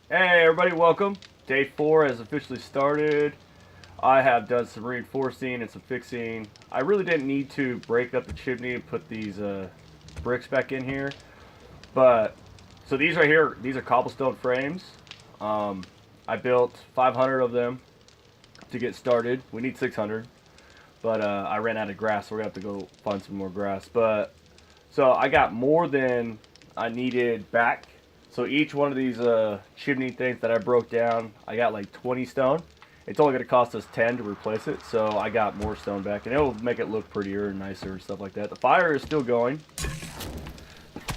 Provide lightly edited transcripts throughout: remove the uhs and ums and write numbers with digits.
Hey everybody, welcome. Day 4 has officially started. I have done some reinforcing and some fixing. I really didn't need to break up the chimney and put these bricks back in here. But, so these right here, these are cobblestone frames. I built 500 of them to get started. We need 600. But I ran out of grass, so we're going to have to go find some more grass. But, so I got more than I needed back. So each one of these chimney things that I broke down, I got like 20 stone. It's only going to cost us 10 to replace it, so I got more stone back, and it'll make it look prettier and nicer and stuff like that. The fire is still going.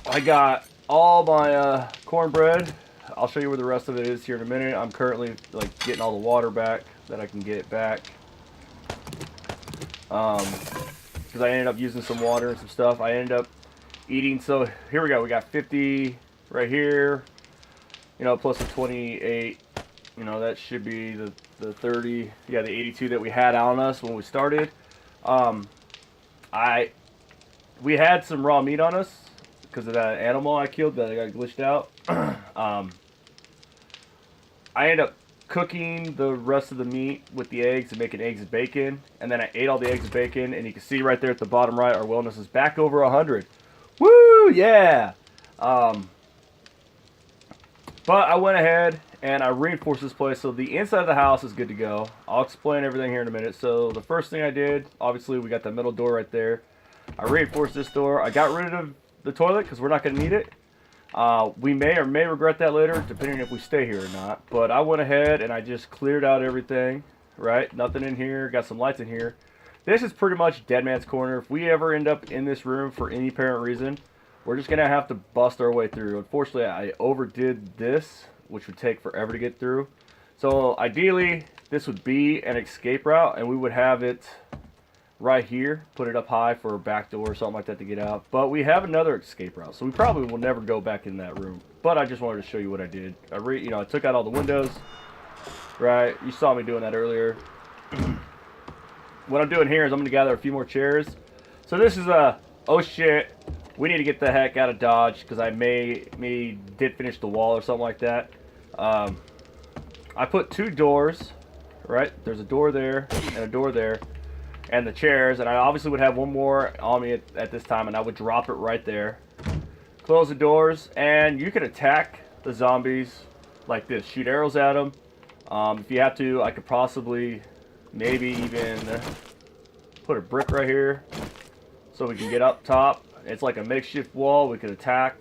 I got all my cornbread. I'll show you where the rest of it is here in a minute. I'm currently like getting all the water back that I can get back. Because I ended up using some water and some stuff. I ended up eating, so here we go. We got 50... right here, you know, plus the 28, you know, that should be the 30, yeah, the 82 that we had on us when we started. We had some raw meat on us because of that animal I killed that I got glitched out. I ended up cooking the rest of the meat with the eggs and making eggs and bacon, and then I ate all the eggs and bacon, and you can see right there at the bottom right, our wellness is back over 100. Woo, yeah! But I went ahead and I reinforced this place, so the inside of the house is good to go. I'll explain everything here in a minute. So the first thing I did, obviously we got the middle door right there. I reinforced this door. I got rid of the toilet because we're not going to need it. We may or may regret that later, depending if we stay here or not. But I went ahead and I just cleared out everything, right? Nothing in here. Got some lights in here. This is pretty much Dead Man's Corner. If we ever end up in this room for any apparent reason, we're just going to have to bust our way through. Unfortunately, I overdid this, which would take forever to get through. So, ideally, this would be an escape route, and we would have it right here. Put it up high for a back door or something like that to get out. But we have another escape route, so we probably will never go back in that room. But I just wanted to show you what I did. I took out all the windows, right? You saw me doing that earlier. What I'm doing here is I'm going to gather a few more chairs. So this is oh shit, we need to get the heck out of Dodge because I did finish the wall or something like that. I put 2 doors, right? There's a door there and a door there, and the chairs, and I obviously would have one more on me at this time, and I would drop it right there. Close the doors, and you can attack the zombies like this. Shoot arrows at them. If you have to, I could possibly maybe even put a brick right here so we can get up top. It's like a makeshift wall we could attack.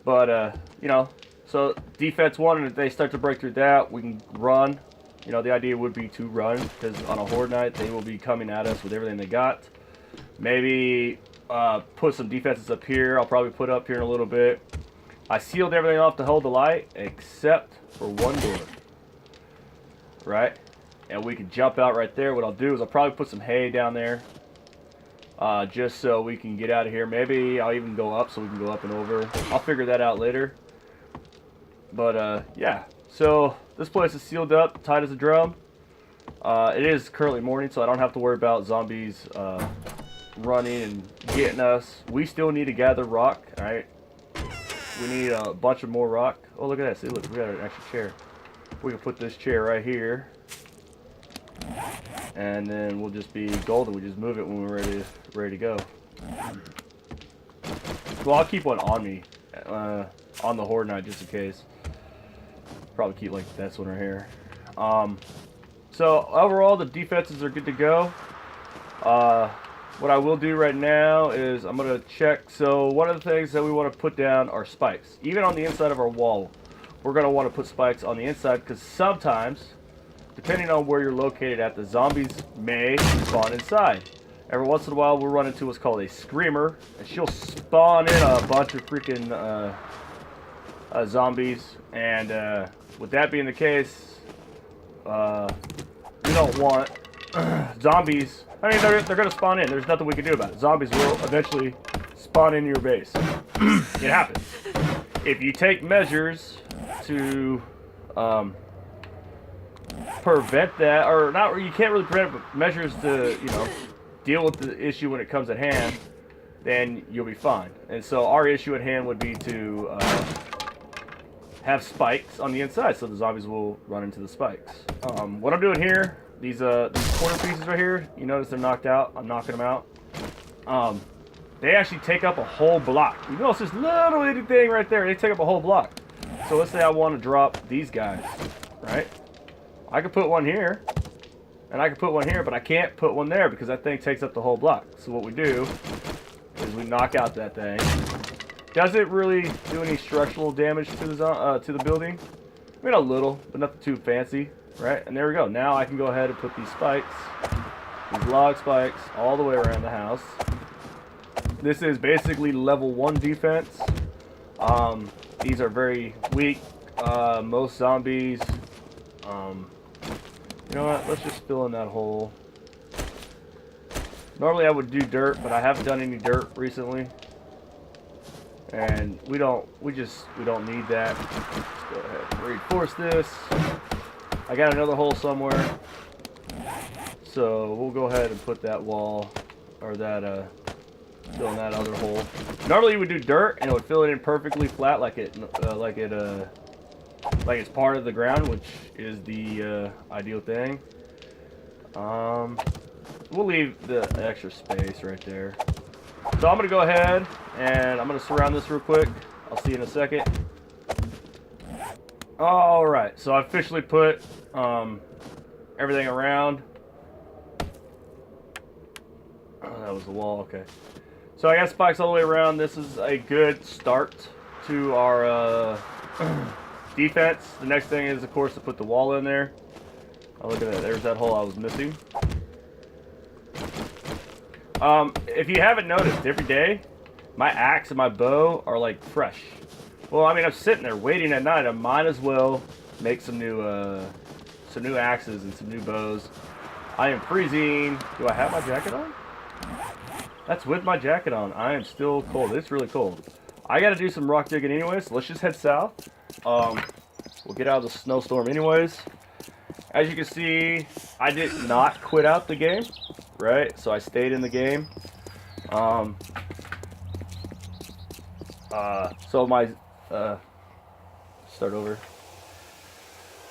But, you know, so defense 1, and if they start to break through that, we can run. You know, the idea would be to run, because on a horde night, they will be coming at us with everything they got. Maybe put some defenses up here. I'll probably put up here in a little bit. I sealed everything off to hold the light, except for one door. Right? And we can jump out right there. What I'll do is I'll probably put some hay down there. Just so we can get out of here. Maybe I'll even go up so we can go up and over. I'll figure that out later. But, yeah. So, this place is sealed up, tight as a drum. It is currently morning, so I don't have to worry about zombies running and getting us. We still need to gather rock, alright? We need a bunch of more rock. Oh, look at that. See, look, we got an extra chair. We can put this chair right here. And then we'll just be golden. We just move it when we're ready to go. Well, I'll keep one on me, on the horde night just in case. Probably keep like this one right here. So overall, the defenses are good to go. What I will do right now is I'm gonna check. So one of the things that we want to put down are spikes. Even on the inside of our wall, we're gonna want to put spikes on the inside because sometimes, depending on where you're located at, the zombies may spawn inside. Every once in a while, we'll run into what's called a screamer, and she'll spawn in a bunch of freaking zombies. And with that being the case, we don't want zombies. I mean, they're going to spawn in. There's nothing we can do about it. Zombies will eventually spawn into your base. It happens. If you take measures to prevent that, or not, you can't really prevent it, but measures to, you know, deal with the issue when it comes at hand, then you'll be fine. And so our issue at hand would be to have spikes on the inside, so the zombies will run into the spikes. What I'm doing here, these corner pieces right here, you notice they're knocked out. I'm knocking them out. They actually take up a whole block. You notice this little itty thing right there, they take up a whole block. So let's say I want to drop these guys, right? I could put one here, and I could put one here, but I can't put one there because that thing takes up the whole block. So what we do is we knock out that thing. Does it really do any structural damage to the building? I mean, a little, but nothing too fancy, right? And there we go. Now I can go ahead and put these spikes, these log spikes, all the way around the house. This is basically level 1 defense. These are very weak. Most zombies. You know what? Let's just fill in that hole. Normally I would do dirt, but I haven't done any dirt recently. And we don't need that. Let's go ahead and reinforce this. I got another hole somewhere. So we'll go ahead and put that wall, or that, fill in that other hole. Normally you would do dirt and it would fill it in perfectly flat like it's part of the ground, which is the ideal thing. We'll leave the extra space right there. So I'm gonna go ahead and I'm gonna surround this real quick. I'll see you in a second. All right, so I officially put everything around. Oh, that was the wall. Okay. So I got spikes all the way around. This is a good start to our defense. The next thing is, of course, to put the wall in there. Oh, look at that. There's that hole I was missing. If you haven't noticed, every day, my axe and my bow are, like, fresh. Well, I mean, I'm sitting there waiting at night. I might as well make some new axes and some new bows. I am freezing. Do I have my jacket on? That's with my jacket on. I am still cold. It's really cold. I got to do some rock digging anyways, so let's just head south. We'll get out of the snowstorm anyways. As you can see, I did not quit out the game, right? So I stayed in the game. Start over.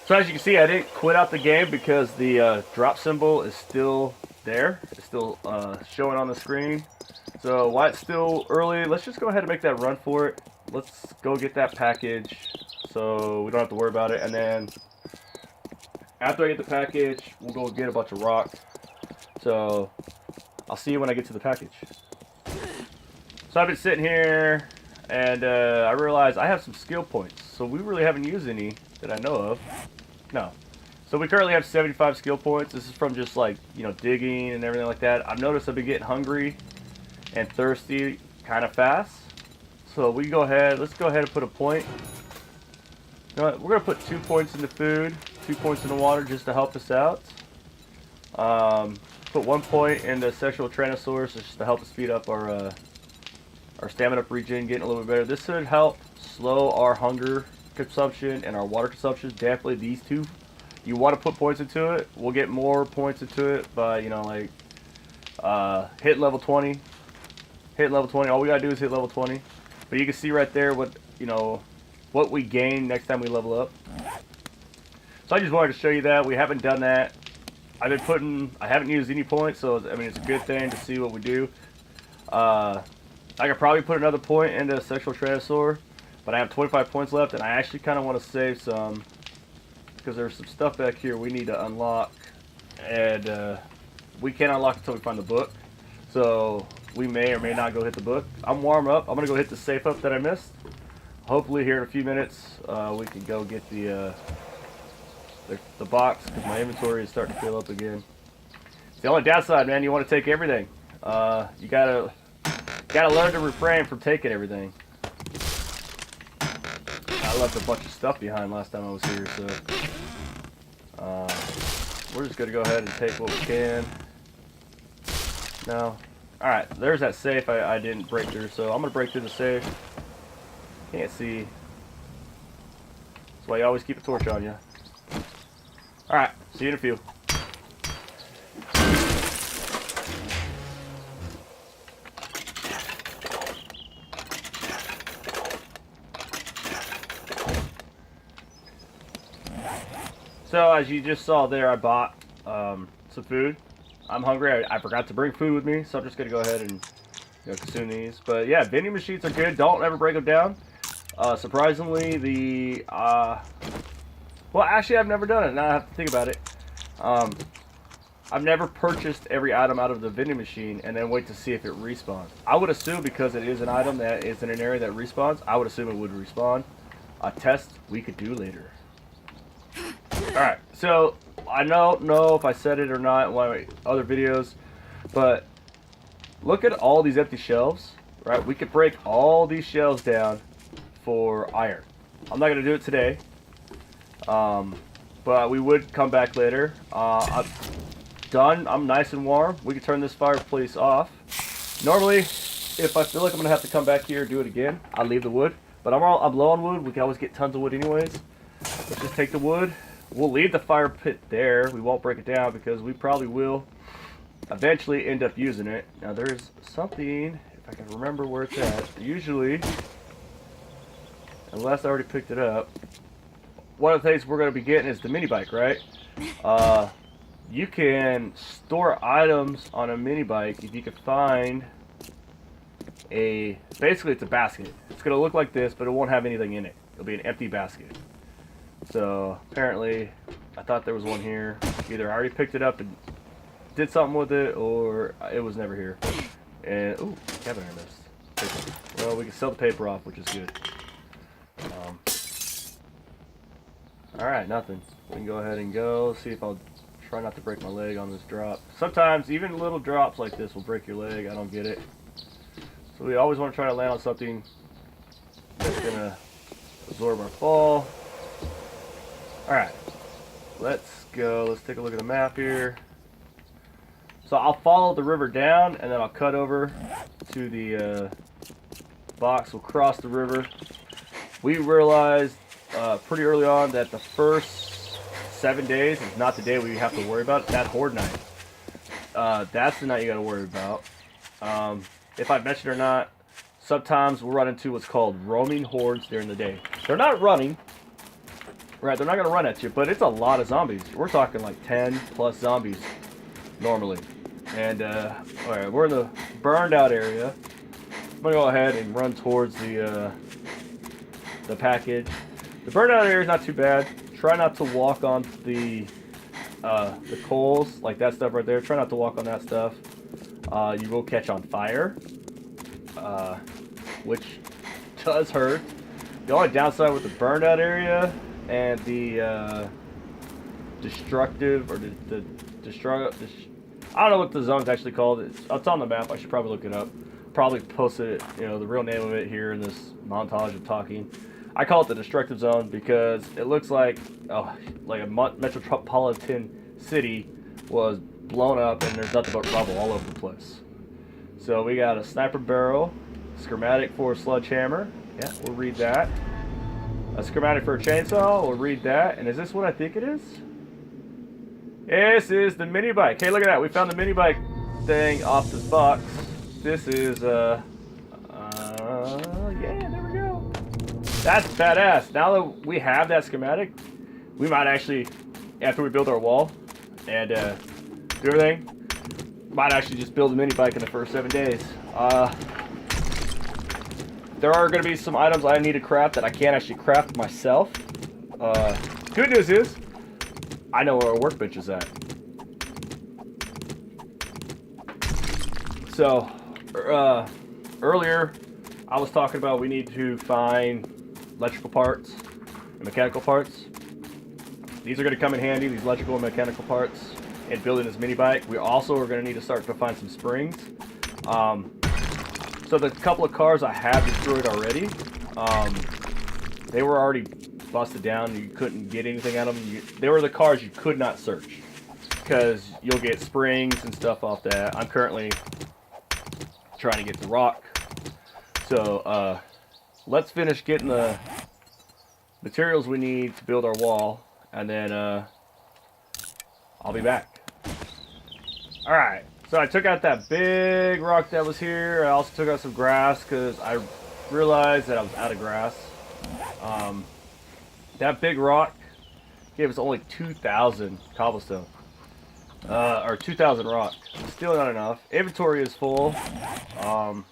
So as you can see, I didn't quit out the game because the drop symbol is still there. It's still showing on the screen. So while it's still early, let's just go ahead and make that run for it. Let's go get that package so we don't have to worry about it. And then after I get the package, we'll go get a bunch of rock. So I'll see you when I get to the package. So I've been sitting here and I realized I have some skill points. So we really haven't used any that I know of. No. So we currently have 75 skill points. This is from just like, you know, digging and everything like that. I've noticed I've been getting hungry and thirsty kind of fast. So we go ahead, let's go ahead and put a point. You know what? We're going to put 2 points into food, 2 points into water just to help us out. Put 1 point into sexual Tyrannosaurus just to help us speed up our stamina regen, getting a little bit better. This should help slow our hunger consumption and our water consumption. Definitely these two. You want to put points into it. We'll get more points into it by, you know, like hit level 20. Hit level 20. All we gotta do is hit level 20. But you can see right there what, you know, what we gain next time we level up. So I just wanted to show you that. We haven't done that. I haven't used any points, so I mean it's a good thing to see what we do. I could probably put another point into sexual Tyrannosaur, but I have 25 points left, and I actually kind of want to save some because there's some stuff back here we need to unlock, and we can't unlock until we find the book. So we may or may not go hit the book. I'm warm up. I'm gonna go hit the safe up that I missed. Hopefully here in a few minutes we can go get the box because my inventory is starting to fill up again. It's the only downside, man. You want to take everything. You gotta learn to refrain from taking everything. I left a bunch of stuff behind last time I was here, so we're just gonna go ahead and take what we can. No. All right, there's that safe I didn't break through, so I'm gonna break through the safe. Can't see. That's why you always keep a torch on you. All right, see you in a few. So as you just saw there, I bought some food. I'm hungry. I forgot to bring food with me, so I'm just gonna go ahead and consume these. But yeah, vending machines are good. Don't ever break them down. Surprisingly, well, actually, I've never done it. Now I have to think about it. I've never purchased every item out of the vending machine and then wait to see if it respawns. I would assume because it is an item that is in an area that respawns, I would assume it would respawn. A test we could do later. Alright, so I don't know if I said it or not in one of my other videos, but look at all these empty shelves, right? We could break all these shelves down for iron. I'm not going to do it today, but we would come back later. I'm done. I'm nice and warm. We can turn this fireplace off. Normally, if I feel like I'm going to have to come back here and do it again, I leave the wood. But I'm low on wood. We can always get tons of wood anyways. Let's just take the wood. We'll leave the fire pit there. We won't break it down because we probably will eventually end up using it. Now there's something, if I can remember where it's at. Usually, unless I already picked it up, one of the things we're going to be getting is the mini bike, right? You can store items on a mini bike if you can find basically it's a basket. It's going to look like this, but it won't have anything in it. It'll be an empty basket. So apparently I thought there was one here. Either I already picked it up and did something with it, or it was never here. And ooh, cabin I missed. Well, we can sell the paper off, which is good. Alright, nothing. We can go ahead and go. See if I'll try not to break my leg on this drop. Sometimes even little drops like this will break your leg. I don't get it. So we always want to try to land on something that's going to absorb our fall. Alright, let's go. Let's take a look at the map here. So I'll follow the river down and then I'll cut over to the box. We'll cross the river. We realized pretty early on that the first 7 days is not the day we have to worry about. That horde night. That's the night you got to worry about. If I mentioned or not, sometimes we'll run into what's called roaming hordes during the day. They're not running. Right, they're not going to run at you, but it's a lot of zombies. We're talking like 10 plus zombies normally. And, alright, we're in the burned out area. I'm going to go ahead and run towards the package. The burned out area is not too bad. Try not to walk on the coals, like that stuff right there. Try not to walk on that stuff. You will catch on fire, which does hurt. The only downside with the burned out area and the destructive, or the I don't know what the zone's actually called. It's on the map. I should probably look it up. Probably post it, the real name of it here in this montage of talking. I call it the destructive zone because it looks like a metropolitan city was blown up and there's nothing but rubble all over the place. So we got a sniper barrel, schematic for a sledgehammer. Yeah, we'll read that. A schematic for a chainsaw, we'll read that. And is this what I think it is? This is the mini bike. Hey, look at that. We found the mini bike thing off this box. This is, yeah, there we go. That's badass. Now that we have that schematic, we might actually, after we build our wall and do everything, might actually just build a mini bike in the first 7 days. There are going to be some items I need to craft that I can't actually craft myself. Good news is, I know where our workbench is at. So, earlier, I was talking about we need to find electrical parts and mechanical parts. These are going to come in handy, these electrical and mechanical parts, in building this mini bike. We also are going to need to start to find some springs. So the couple of cars I have destroyed already, they were already busted down. You couldn't get anything out of them. They were the cars you could not search because you'll get springs and stuff off that. I'm currently trying to get the rock. So let's finish getting the materials we need to build our wall, and then I'll be back. Alright, so I took out that big rock that was here. I also took out some grass because I realized that I was out of grass. That big rock Gave us only 2,000 cobblestone. Or 2,000 rock. Still not enough. Inventory is full. I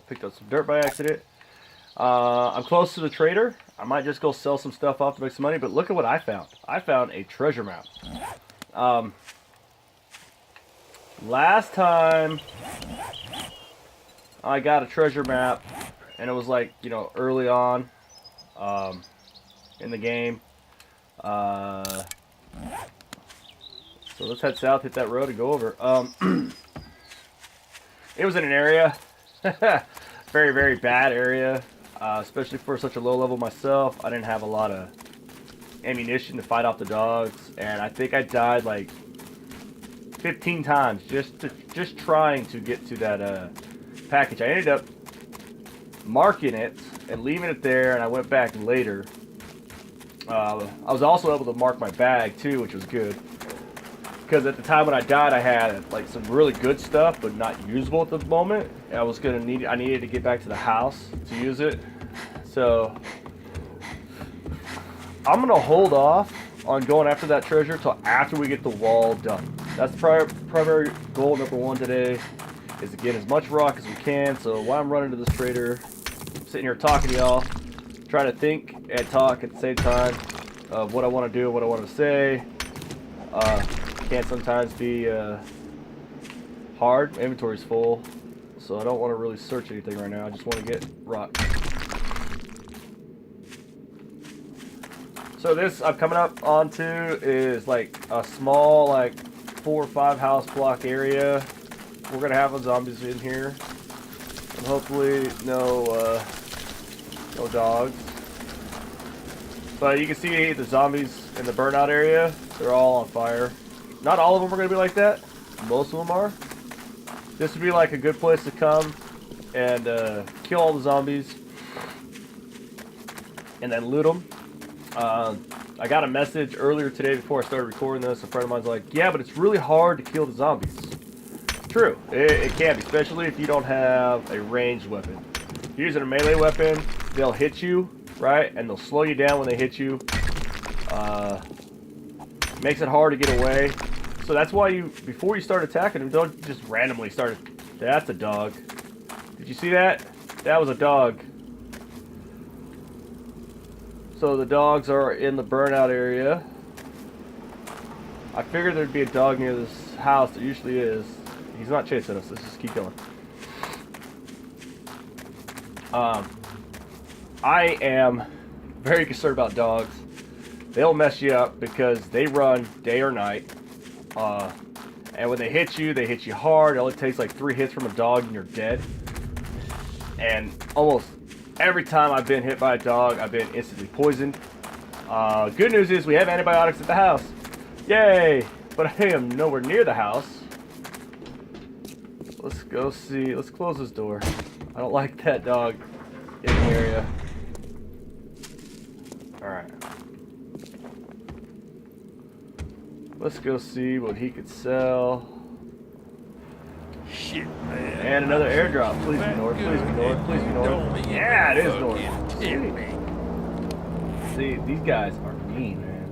picked up some dirt by accident. I'm close to the trader. I might just go sell some stuff off to make some money, but look at what I found. I found a treasure map. Last time I got a treasure map, and it was like, you know, early on in the game. So let's head south, hit that road, and go over. It was in an area, very, very bad area, especially for such a low level myself. I didn't have a lot of ammunition to fight off the dogs, and I think I died like 15 times just trying to get to that package. I ended up marking it and leaving it there, and I went back later. I was also able to mark my bag too, which was good. Because at the time when I died, I had like some really good stuff, but not usable at the moment. I needed to get back to the house to use it. So I'm gonna hold off on going after that treasure till after we get the wall done. That's the primary goal number one today, is to get as much rock as we can. So while I'm running to this trader, I'm sitting here talking to y'all, trying to think and talk at the same time of what I want to do, what I want to say. Can sometimes be hard. My inventory's full, so I don't want to really search anything right now. I just want to get rock. So this I'm coming up onto is like a small, like 4 or 5 house block area. We're gonna have zombies in here, and hopefully no dogs. But you can see the zombies in the burnout area. They're all on fire. Not all of them are going to be like that. Most of them are. This would be like a good place to come and kill all the zombies and then loot them. I got a message earlier today before I started recording this. A friend of mine's like, yeah, but it's really hard to kill the zombies. True. It can be, especially if you don't have a ranged weapon. If you're using a melee weapon, they'll hit you, right? And they'll slow you down when they hit you. Makes it hard to get away. So that's why before you start attacking them, don't just randomly start. That's a dog. Did you see that? That was a dog. So the dogs are in the burnout area. I figured there'd be a dog near this house. There usually is. He's not chasing us. Let's just keep going. I am very concerned about dogs. They'll mess you up because they run day or night. And when they hit you hard. It only takes like 3 hits from a dog and you're dead. And almost every time I've been hit by a dog, I've been instantly poisoned. Good news is we have antibiotics at the house. Yay! But I am nowhere near the house. Let's go see. Let's close this door. I don't like that dog in the area. Alright. Let's go see what he could sell. Shit, man. And another airdrop. Please be north. Please be north. Please be north. Yeah, it is north. See, these guys are mean, man.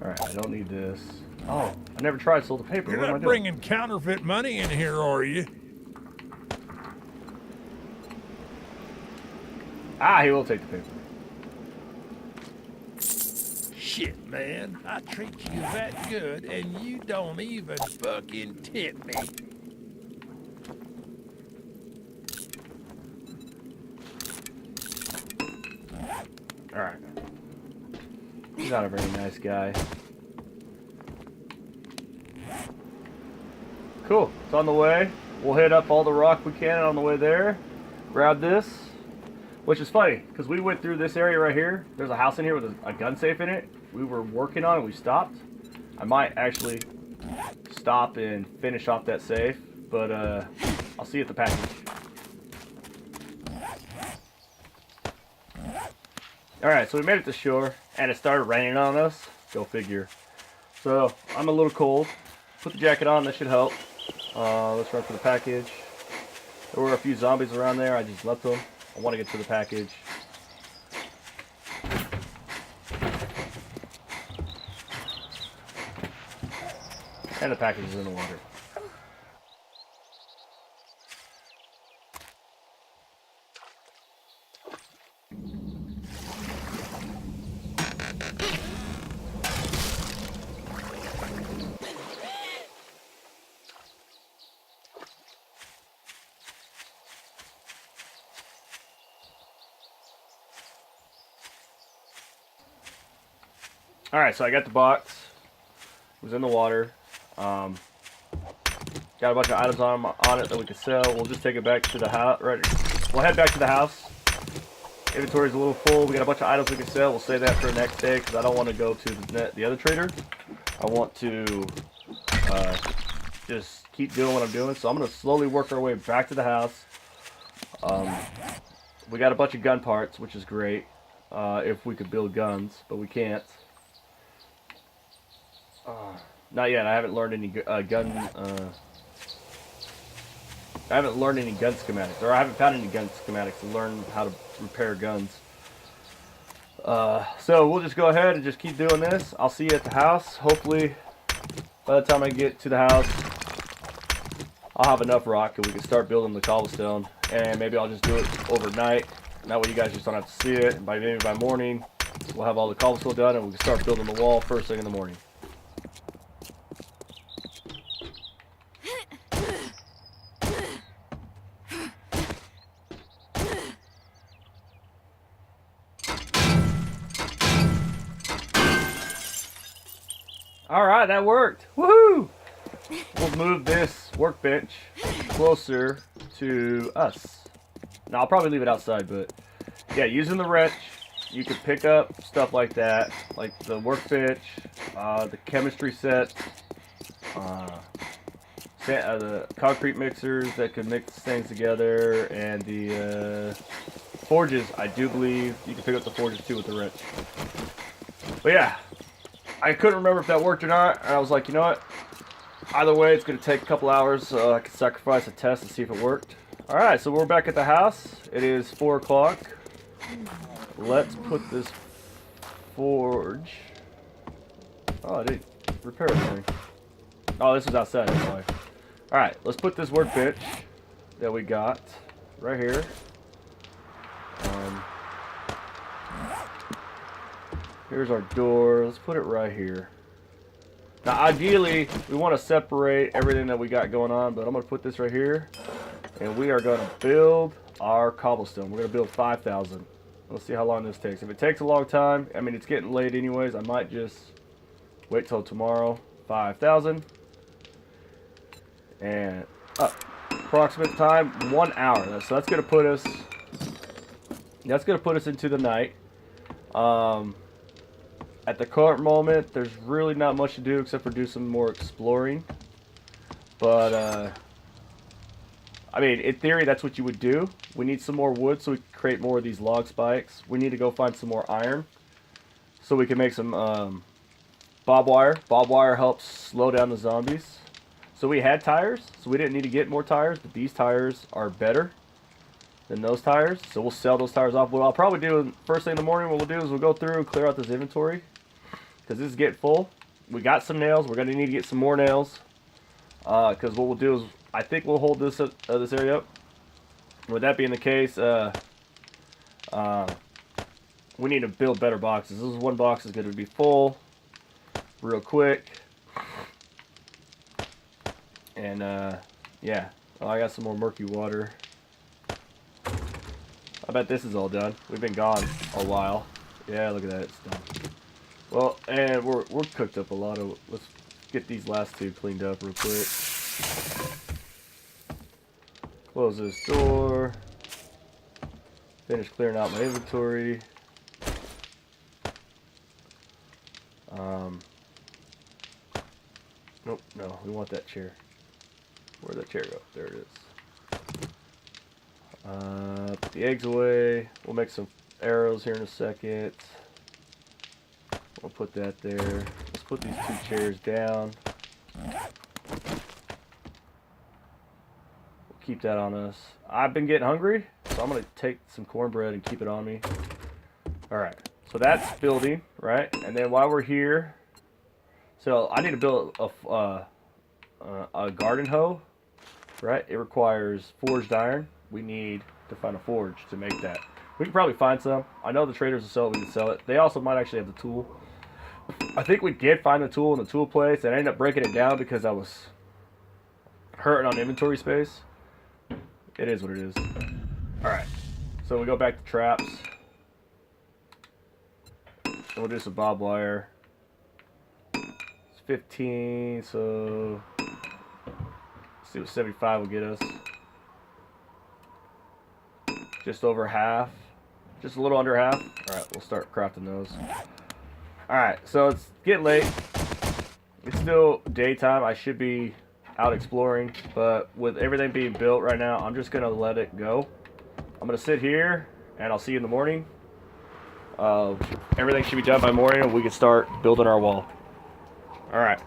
Alright, I don't need this. Oh, I never tried sold the paper. You're what am I not doing? bringing counterfeit money in here, are you? Ah, he will take the paper. Shit, man. I treat you that good, and you don't even fucking tip me. Alright. He's not a very nice guy. Cool. It's on the way. We'll hit up all the rock we can on the way there. Grab this. Which is funny, because we went through this area right here. There's a house in here with a gun safe in it. We were working on it, we stopped. I might actually stop and finish off that safe, but I'll see you at the package. Alright, so we made it to shore, and it started raining on us. Go figure. So, I'm a little cold. Put the jacket on, that should help. Let's run for the package. There were a few zombies around there. I just left them. I want to get to the package. And the package is in the water. Alright, so I got the box. It was in the water. Got a bunch of items on it that we can sell. We'll just take it back to the house. Right, we'll head back to the house. Inventory's a little full. We got a bunch of items we can sell. We'll save that for the next day because I don't want to go to the other trader. I want to just keep doing what I'm doing. So I'm going to slowly work our way back to the house. We got a bunch of gun parts, which is great. If we could build guns, but we can't. Not yet. I haven't learned any gun. I haven't learned any gun schematics, or I haven't found any gun schematics to learn how to repair guns. So we'll just go ahead and just keep doing this. I'll see you at the house. Hopefully, by the time I get to the house, I'll have enough rock and we can start building the cobblestone. And maybe I'll just do it overnight. And that way you guys just don't have to see it. And maybe by morning, we'll have all the cobblestone done and we can start building the wall first thing in the morning. Alright, that worked. Woohoo! We'll move this workbench closer to us. Now, I'll probably leave it outside, but yeah, using the wrench, you can pick up stuff like that, like the workbench, the chemistry set, the concrete mixers that can mix things together, and the forges. I do believe you can pick up the forges too with the wrench. But yeah, I couldn't remember if that worked or not, and I was like, you know what? Either way, it's going to take a couple hours, so I can sacrifice a test and see if it worked. Alright, so we're back at the house. It is 4 o'clock. Let's put this forge... Oh, I didn't repair anything. Oh, this was outside, that's why. Alright, let's put this workbench that we got right here. Here's our door. Let's put it right here. Now, ideally, we want to separate everything that we got going on, but I'm going to put this right here. And we are going to build our cobblestone. We're going to build 5,000. Let's see how long this takes. If it takes a long time, I mean, it's getting late anyways. I might just wait till tomorrow. 5,000. And approximate time, 1 hour. So that's going to put us... That's going to put us into the night. At the current moment, there's really not much to do except for do some more exploring. But, I mean, in theory, that's what you would do. We need some more wood so we can create more of these log spikes. We need to go find some more iron so we can make some barbed wire. Barbed wire helps slow down the zombies. So we had tires, so we didn't need to get more tires, but these tires are better than those tires. So we'll sell those tires off. What I'll probably do first thing in the morning, what we'll do is we'll go through and clear out this inventory. Because this is getting full. We got some nails. We're going to need to get some more nails. Because what we'll do is, I think we'll hold this this area up. With that being the case, we need to build better boxes. This one box is going to be full real quick. And, yeah. Oh, I got some more murky water. I bet this is all done. We've been gone a while. Yeah, look at that. It's done. Well, and we're cooked up a lot of... Let's get these last two cleaned up real quick. Close this door. Finish clearing out my inventory. Nope, no, we want that chair. Where'd that chair go? There it is. Put the eggs away. We'll make some arrows here in a second. We'll put that there. Let's put these 2 chairs down. We'll keep that on us. I've been getting hungry, so I'm gonna take some cornbread and keep it on me. All right, so that's building, right? And then while we're here, so I need to build a garden hoe, right? It requires forged iron. We need to find a forge to make that. We can probably find some. I know the traders will sell it. We can sell it. They also might actually have the tool. I think we did find the tool in the tool place, and I ended up breaking it down because I was hurting on inventory space. It is what it is. All right, so we go back to traps. We'll do some barbed wire. It's 15, so let's see what 75 will get us. Just over half. Just a little under half. Alright, we'll start crafting those. Alright, so it's getting late. It's still daytime. I should be out exploring, but with everything being built right now, I'm just going to let it go. I'm going to sit here, and I'll see you in the morning. Everything should be done by morning, and we can start building our wall. Alright.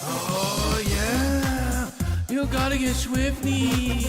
Oh, yeah. You gotta get Swifty.